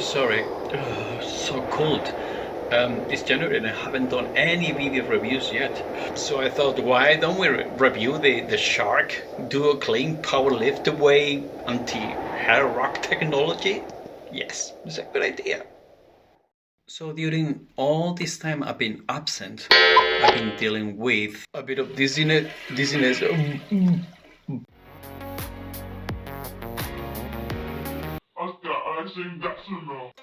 Sorry, so cold. It's January and I haven't done any video reviews yet. So I thought, why don't we review the Shark DuoClean Power Lift Away anti-hair rock technology? Yes, it's a good idea. So during all this time I've been absent, I've been dealing with a bit of dizziness. I think that's enough.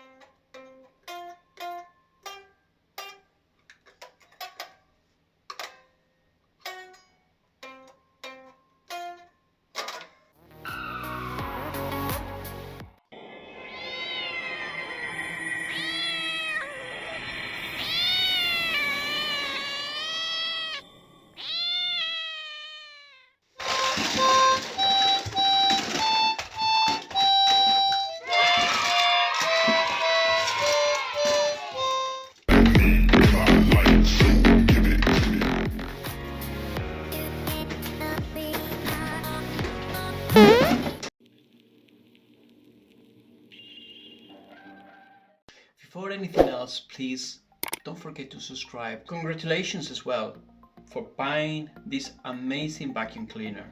Before anything else, please don't forget to subscribe. Congratulations as well for buying this amazing vacuum cleaner.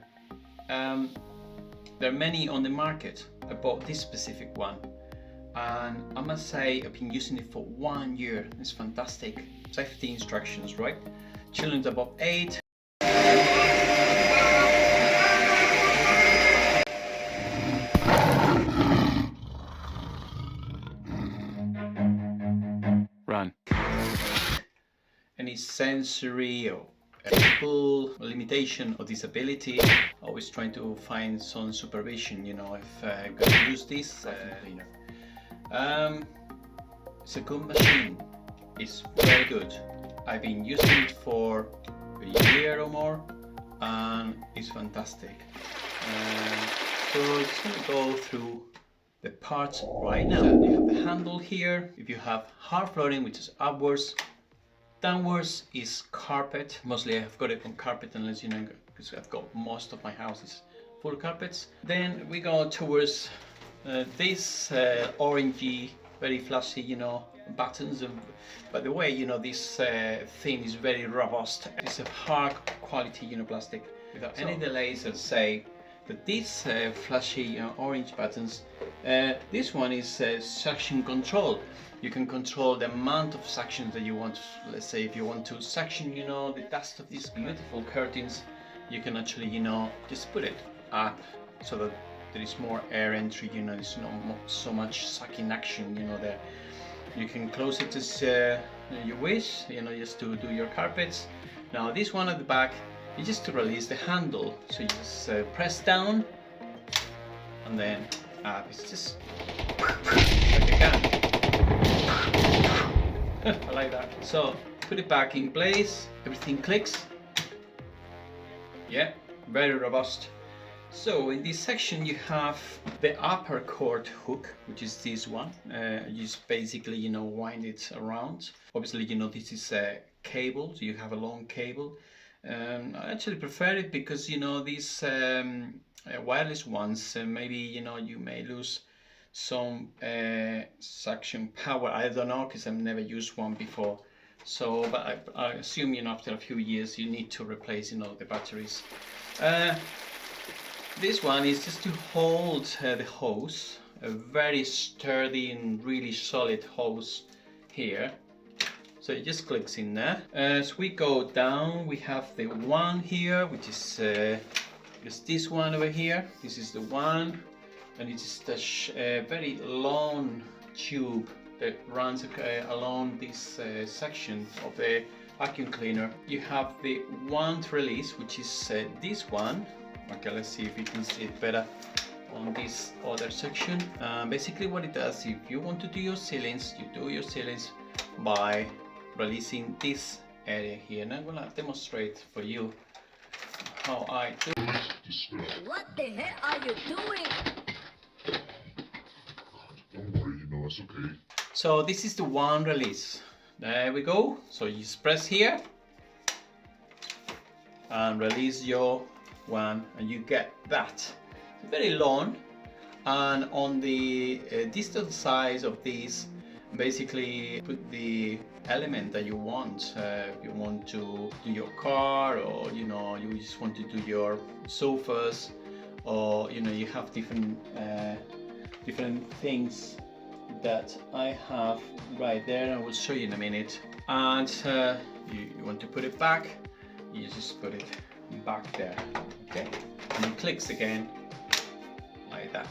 There are many on the market. I bought this specific one and I must say I've been using it for 1 year. It's fantastic. Safety instructions, right? Children above 8. Run. Any sensory or physical limitation or disability, always trying to find some supervision, you know, if I'm gonna use this cleaner. It's a good machine. It's very good. I've been using it for a year or more and it's fantastic. So I'm just gonna go through the parts right now. You have the handle here. If you have hard flooring, which is upwards, downwards is carpet. Mostly I've got it on carpet, unless you know, because I've got most of my house is full carpets. Then we go towards this orangey, very flashy, you know, buttons. And by the way, you know, this thing is very robust. It's a hard quality, you know, plastic. Without any delays, I'll say that these flashy orange buttons, this one is suction control. You can control the amount of suction that you want. Let's say if you want to suction, you know, the dust of these beautiful curtains, you can actually, you know, just put it up so that there is more air entry, you know, there's not so much sucking action, you know, there. You can close it as you wish, you know, just to do your carpets. Now this one at the back, you just to release the handle, so you just press down and then up. It's just like a gun. I like that. So put it back in place, everything clicks. Yeah, very robust. So in this section you have the upper cord hook, which is this one. You just basically, you know, wind it around. Obviously, you know, this is a cable, so you have a long cable. I actually prefer it because, you know, these wireless ones, maybe, you know, you may lose some suction power. I don't know, because I've never used one before. So, but I assume, you know, after a few years you need to replace, you know, the batteries. This one is just to hold the hose, a very sturdy and really solid hose here. So it just clicks in there. As we go down, we have the one here, which is this one over here. This is the one, and it is a very long tube that runs along this section of the vacuum cleaner. You have the wand release, which is this one. Okay, let's see if you can see it better on this other section. Basically what it does, if you want to do your ceilings, you do your ceilings by releasing this area here, and I'm gonna demonstrate for you how I do. What the hell are you doing? Don't worry, you know, it's okay. So this is the one release. There we go. So you just press here and release your one, and you get that. It's very long, and on the distal size of this, basically put the element that you want. If you want to do your car, or you know, you just want to do your sofas, or you know, you have different things that I have right there. I will show you in a minute. And you want to put it back, you just put it back there, okay? And it clicks again like that.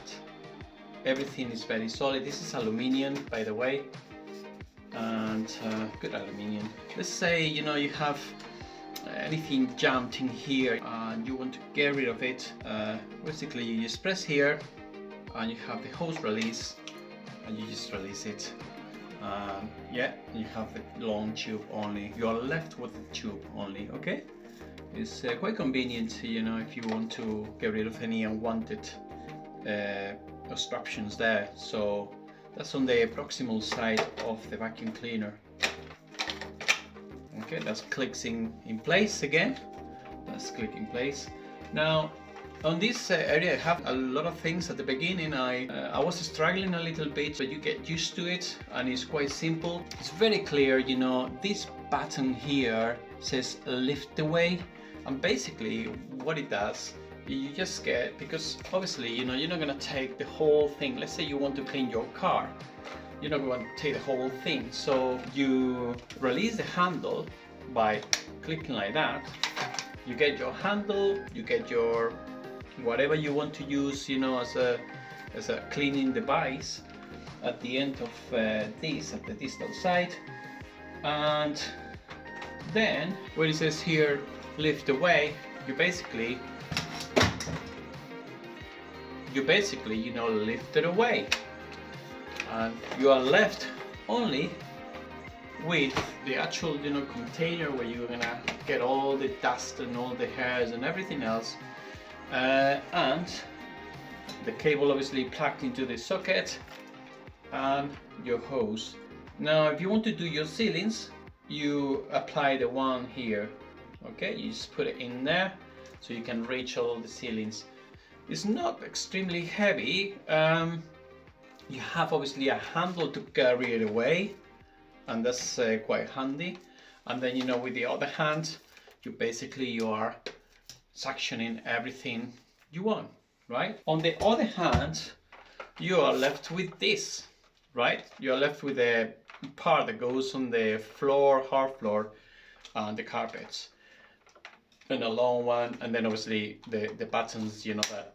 Everything is very solid. This is aluminium, by the way, and good aluminium. Let's say, you know, you have anything jammed in here and you want to get rid of it. Basically you just press here and you have the hose release, and you just release it. Yeah, you have the long tube only. You are left with the tube only, okay? It's quite convenient, you know, if you want to get rid of any unwanted obstructions there. So that's on the proximal side of the vacuum cleaner. Okay, that's clicks in place again. That's click in place. Now on this area I have a lot of things. At the beginning I was struggling a little bit, but you get used to it and it's quite simple. It's very clear, you know, this button here says lift away, and basically what it does, you just get, because obviously, you know, you're not gonna take the whole thing. Let's say you want to clean your car, you're not going to take the whole thing, so you release the handle by clicking like that. You get your handle, you get your whatever you want to use, you know, as a cleaning device at the end of this, at the distal side. And then when it says here lift away, you basically you know, lift it away, and you are left only with the actual, you know, container where you're gonna get all the dust and all the hairs and everything else. And the cable obviously plugged into the socket, and your hose. Now if you want to do your ceilings, you apply the one here, okay? You just put it in there so you can reach all the ceilings. It's not extremely heavy. You have obviously a handle to carry it away, and that's quite handy. And then, you know, with the other hand, you are suctioning everything you want, right? On the other hand, you are left with this, right? You are left with the part that goes on the floor, hard floor, and the carpets, and a long one, and then obviously the buttons, you know, that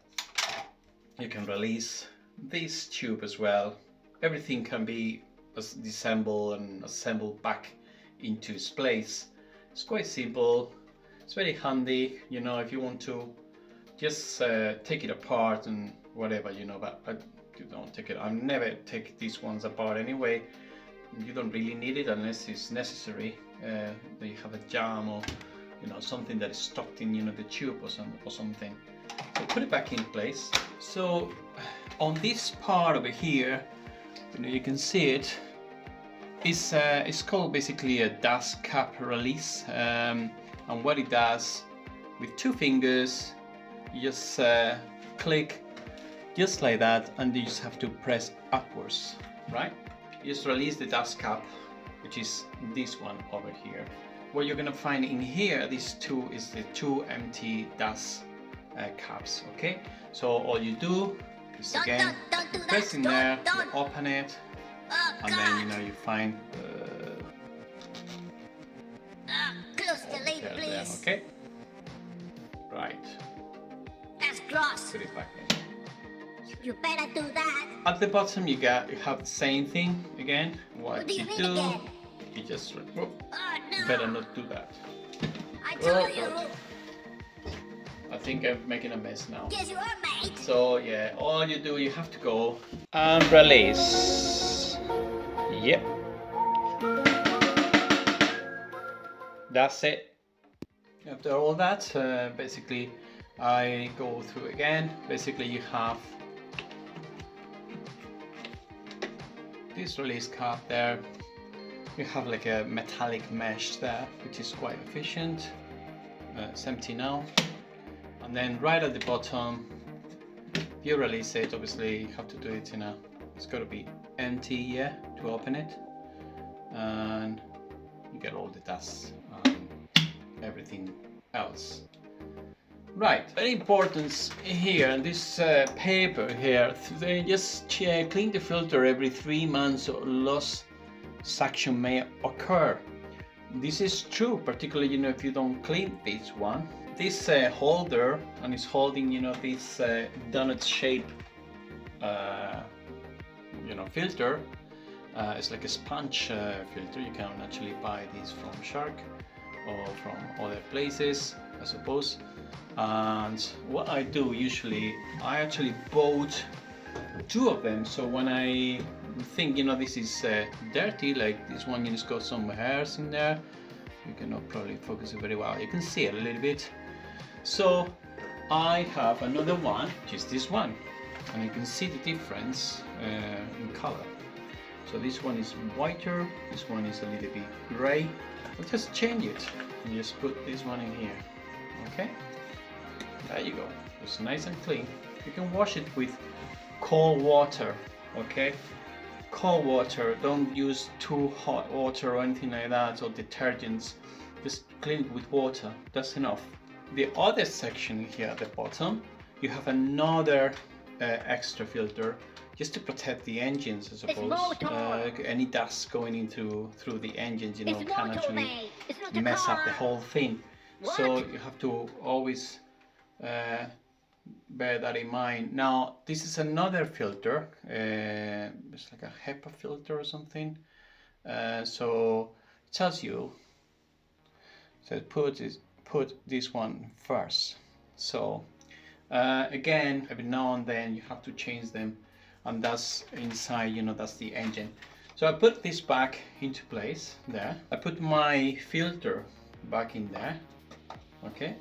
you can release this tube as well. Everything can be disassembled and assembled back into its place. It's quite simple. It's very handy, you know, if you want to just take it apart and whatever, you know, but you don't take it. I never take these ones apart anyway. You don't really need it unless it's necessary. That you have a jam or, you know, something that is stuck in, you know, the tube or something. So put it back in place. So on this part over here, you know, you can see it. It's called basically a dust cap release. And what it does, with two fingers, you just click just like that, and you just have to press upwards, right? You just release the dust cap, which is this one over here. What you're gonna find in here, these two, is the two empty dust caps, okay? So all you do is again press in there, you open it, and then, you know, you find Close the lid, there, please. okay? Right. That's gross. Put it back in. You better do that. At the bottom you have the same thing again. What do you you mean do, again? you just Oh no. better not do that. I told you. I think I'm making a mess now. Yes, you are, mate. So yeah, all you do, you have to go and release. Yep. That's it. After all that, basically I go through again. Basically you have this release cap there. You have like a metallic mesh there, which is quite efficient. It's empty now. And then right at the bottom, if you release it, obviously you have to do it in a, it's got to be empty, yeah, to open it. And you get all the dust and everything else. Right, very important here, this paper here, they just clean the filter every 3 months or loss suction may occur. This is true, particularly, you know, if you don't clean this one. This holder, and it's holding, you know, this donut shape, you know, filter. It's like a sponge filter. You can actually buy these from Shark or from other places, I suppose. And what I do usually, I actually bought 2 of them. So when I think, you know, this is dirty, like this one, it's got some hairs in there. You cannot probably focus it very well. You can see it a little bit. So I have another one, which is this one, and you can see the difference in color. So this one is whiter, this one is a little bit gray. I'll just change it and just put this one in here. Okay, there you go. It's nice and clean. You can wash it with cold water. Okay, cold water. Don't use too hot water or anything like that, or detergents. Just clean it with water. That's enough. The other section here at the bottom, you have another extra filter just to protect the engines, I suppose. Any dust going into through the engines, you know, can actually mess up the whole thing. What? So you have to always bear that in mind. Now, this is another filter. It's like a HEPA filter or something. So it tells you, so put this one first. So again, every now and then you have to change them, and that's inside, you know, that's the engine. So I put this back into place there. I put my filter back in there. Okay,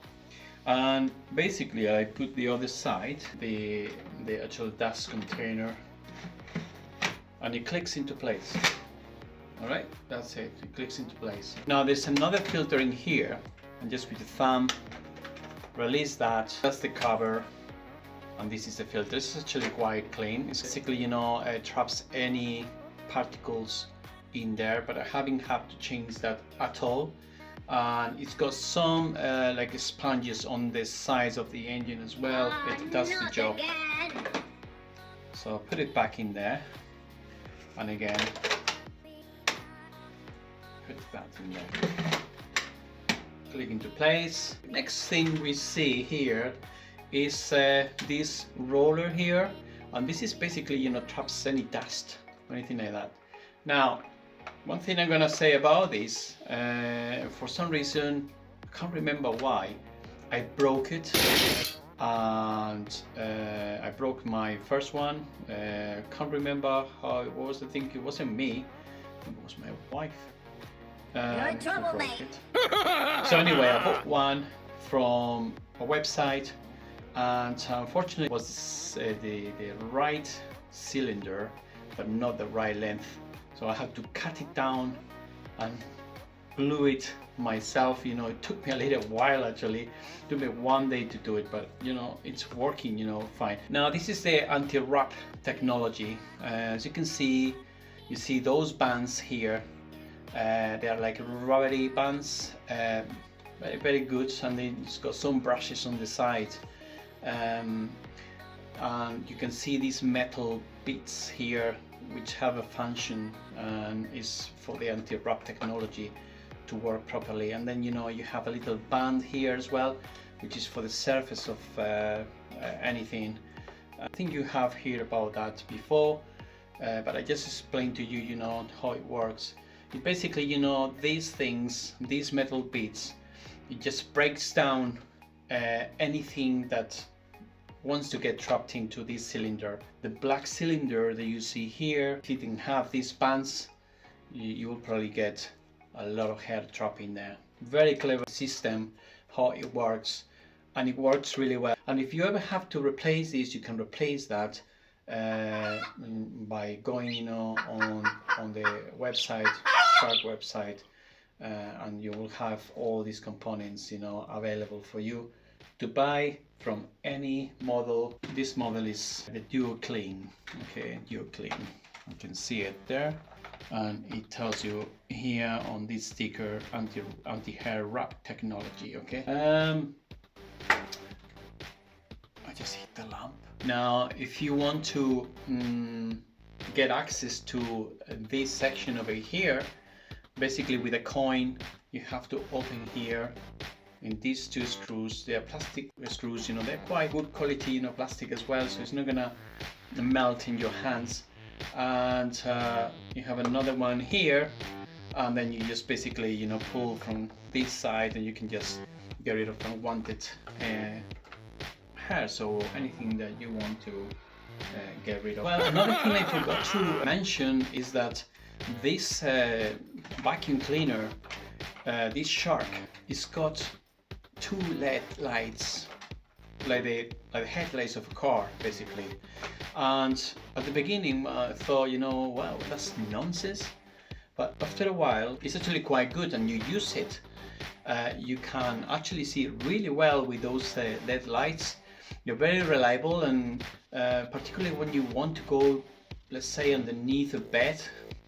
and basically I put the other side, the actual dust container, and it clicks into place. All right, that's it. It clicks into place. Now there's another filter in here, and just with the thumb release that. That's the cover, and this is the filter. This is actually quite clean. It's basically, you know, traps any particles in there, but I haven't had to change that at all. And it's got some like sponges on the sides of the engine as well. It does the job. So put it back in there, and again put that in there. Click into place. Next thing we see here is this roller here, and this is basically, you know, traps any dust or anything like that. Now, one thing I'm gonna say about this, for some reason, I can't remember why, I broke it, and I broke my first one. Can't remember how it was. I think it wasn't me, it was my wife. You're in trouble, mate. So anyway, I bought one from a website, and unfortunately it was the right cylinder, but not the right length. So I had to cut it down and glue it myself. You know, it took me a little while actually. It took me 1 day to do it, but you know, it's working, you know, fine. Now this is the anti-wrap technology. As you can see, you see those bands here. They are like rubbery bands, very, very good, and it's got some brushes on the side. And you can see these metal bits here, which have a function and is for the anti-wrap technology to work properly. And then, you know, you have a little band here as well, which is for the surface of anything. I think you have heard about that before, but I just explained to you, you know, how it works. It basically, you know, these things, these metal bits, it just breaks down anything that wants to get trapped into this cylinder. The black cylinder that you see here, if you didn't have these bands, you will probably get a lot of hair trapped in there. Very clever system how it works, and it works really well. And if you ever have to replace this, you can replace that by going, you know, on the website, Shark website, and you will have all these components, you know, available for you to buy from any model. This model is the DuoClean. Okay, DuoClean. You can see it there, and it tells you here on this sticker anti-hair wrap technology. Okay. I just hit the lamp. Now, if you want to get access to this section over here, basically with a coin, you have to open here in these two screws. They are plastic screws, you know, they're quite good quality, you know, plastic as well, so it's not gonna melt in your hands. And you have another one here, and then you just basically, you know, pull from this side, and you can just get rid of unwanted hair, so anything that you want to get rid of. Well, another thing I forgot to mention is that this vacuum cleaner, this Shark, it's got two LED lights, like the headlights of a car, basically. And at the beginning I thought, you know, wow, that's nonsense. But after a while, it's actually quite good, and you use it. You can actually see really well with those LED lights. You're very reliable, and particularly when you want to go, let's say, underneath a bed,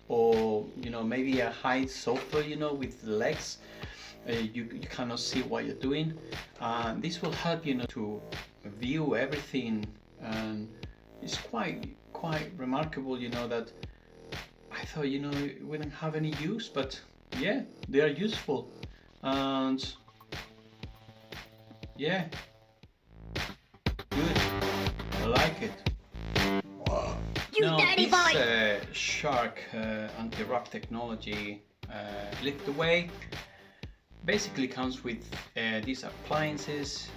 or, you know, maybe a high sofa, you know, with legs. You cannot see what you're doing, and this will help you, you know, to view everything. And it's quite remarkable, you know, that I thought, you know, it wouldn't have any use, but yeah, they are useful. And yeah, good, I like it. Wow. Now this Shark anti-wrap technology, lift away, basically comes with these appliances.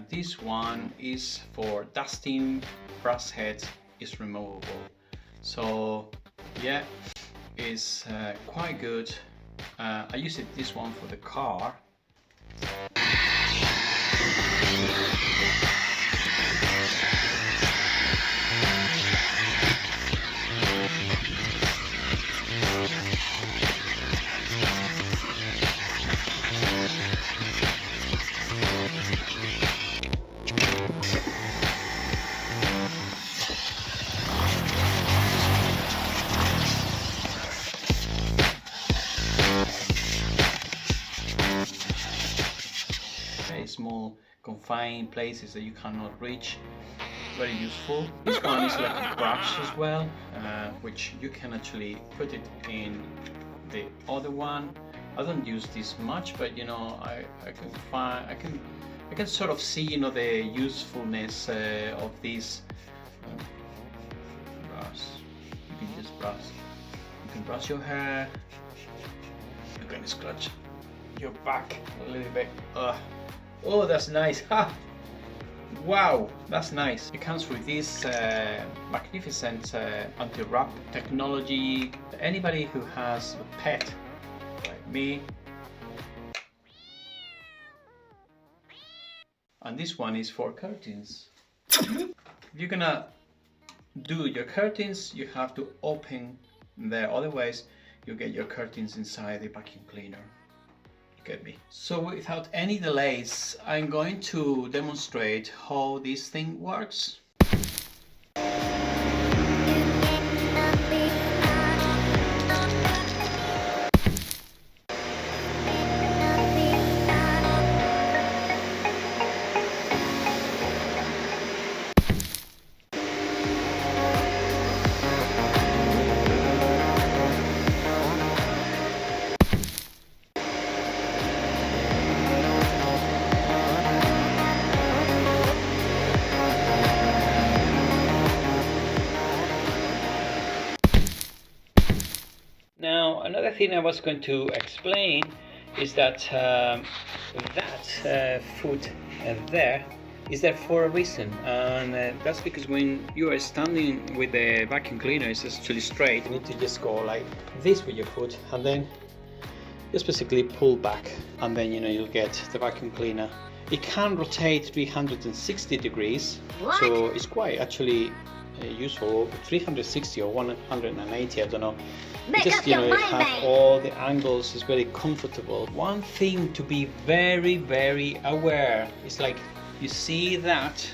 This one is for dusting, brass head is removable. So yeah, it's quite good. I use this one for the car. Small confined places that you cannot reach, very useful. This one is like a brush as well, which you can actually put it in the other one. I don't use this much, but you know, I can sort of see, you know, the usefulness of this brush. You can just brush. You can brush your hair. You can scratch your back a little bit. Oh, that's nice. Ha! Wow, that's nice. It comes with this magnificent anti-wrap technology. Anybody who has a pet like me. And this one is for curtains. If you're gonna do your curtains, you have to open there, otherwise you get your curtains inside the vacuum cleaner. Get me. So without any delays, I'm going to demonstrate how this thing works. Now, another thing I was going to explain is that that that foot there is there for a reason, and that's because when you are standing with the vacuum cleaner, it's actually straight. You need to just go like this with your foot, and then just basically pull back, and then you'll get the vacuum cleaner. It can rotate 360 degrees, so it's quite actually useful. 360 or 180, I don't know. Just it has all the angles. It's very comfortable. One thing to be very aware is, like, you see that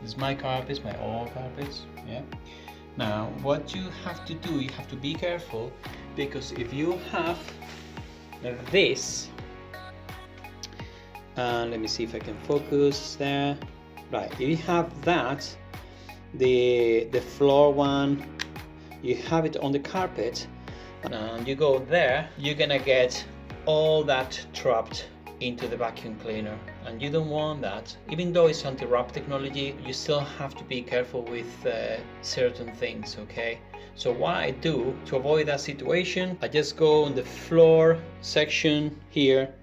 this is my carpets, my old carpets. Yeah. Now what you have to do, you have to be careful, because if you have this, let me see if I can focus there. Right, if you have that, the floor one, you have it on the carpet, and you go there, you're gonna get all that trapped into the vacuum cleaner, and you don't want that. Even though it's anti-wrap technology, you still have to be careful with certain things, okay? So what I do to avoid that situation, I just go on the floor section here,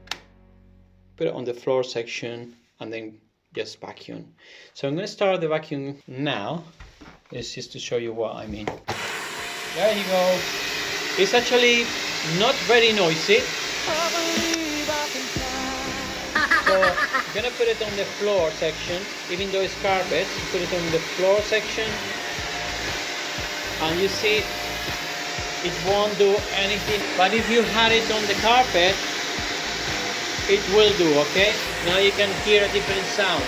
put it on the floor section, and then just vacuum. So I'm going to start the vacuum now. It's just to show you what I mean. There you go. It's actually not very noisy. So I'm gonna put it on the floor section. Even though it's carpet, put it on the floor section, and you see it won't do anything. But if you had it on the carpet, it will do. Okay, now you can hear a different sound.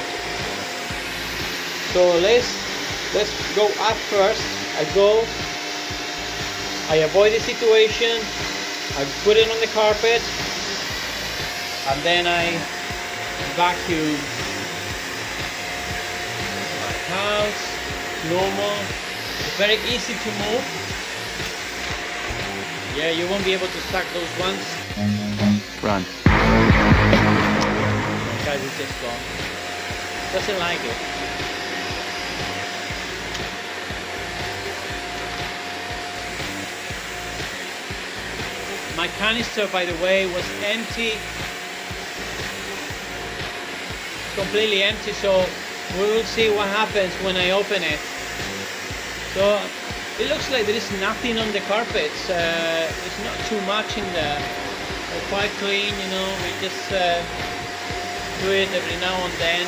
So let's go up first. I avoid the situation, I put it on the carpet, and then I vacuum my house, normal. It's very easy to move. Yeah, you won't be able to stack those ones. Run. Guys, it's just gone. Doesn't like it. My canister, by the way, was empty. Completely empty, so we will see what happens when I open it. So it looks like there is nothing on the carpets. There's not too much in there. They're quite clean, we just do it every now and then.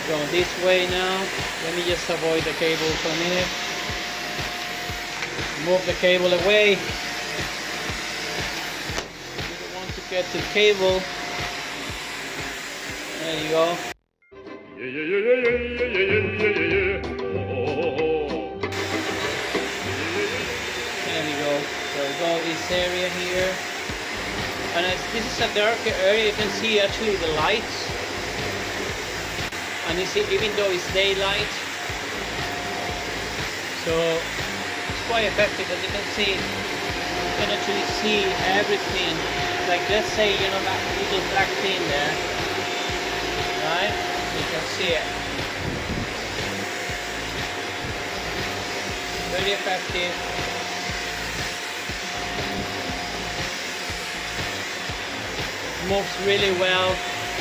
Going this way now. Let me just avoid the cable for a minute. Move the cable away. You don't want to get the cable. There you go. There we go. So we got this area here. And as this is a darker area, you can see actually the lights. And you see, even though it's daylight, so it's quite effective. As you can see, you can actually see everything. Like, let's say, that little black thing there, right? You can see it. Very effective. Moves really well.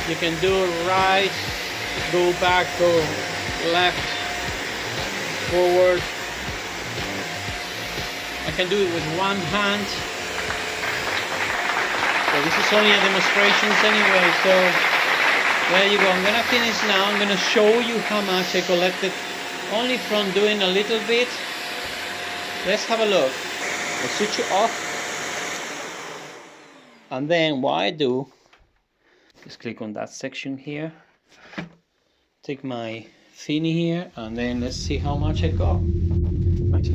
You can do right, go back, go left, forward. I can do it with one hand. So this is only a demonstration anyway, so there you go. I'm gonna finish now. I'm gonna show you how much I collected only from doing a little bit. Let's have a look. I'll switch it off. And then what I do, just click on that section here. Take my thingy here, and then let's see how much I got. Right.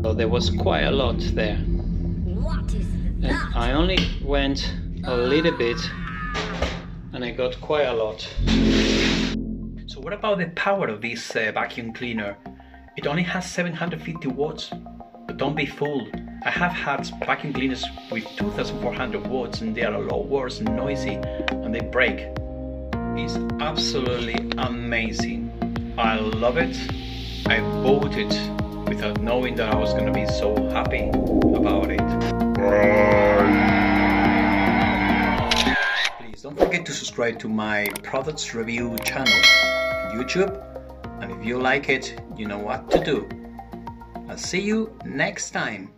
So there was quite a lot there. What is that? And I only went a little bit, and I got quite a lot. So what about the power of this vacuum cleaner? It only has 750 watts. But don't be fooled. I have had vacuum cleaners with 2400 watts, and they are a lot worse and noisy, and they break. It's absolutely amazing. I love it. I bought it without knowing that I was gonna be so happy about it. Please don't forget to subscribe to my products review channel on YouTube, and if you like it, you know what to do. I'll see you next time.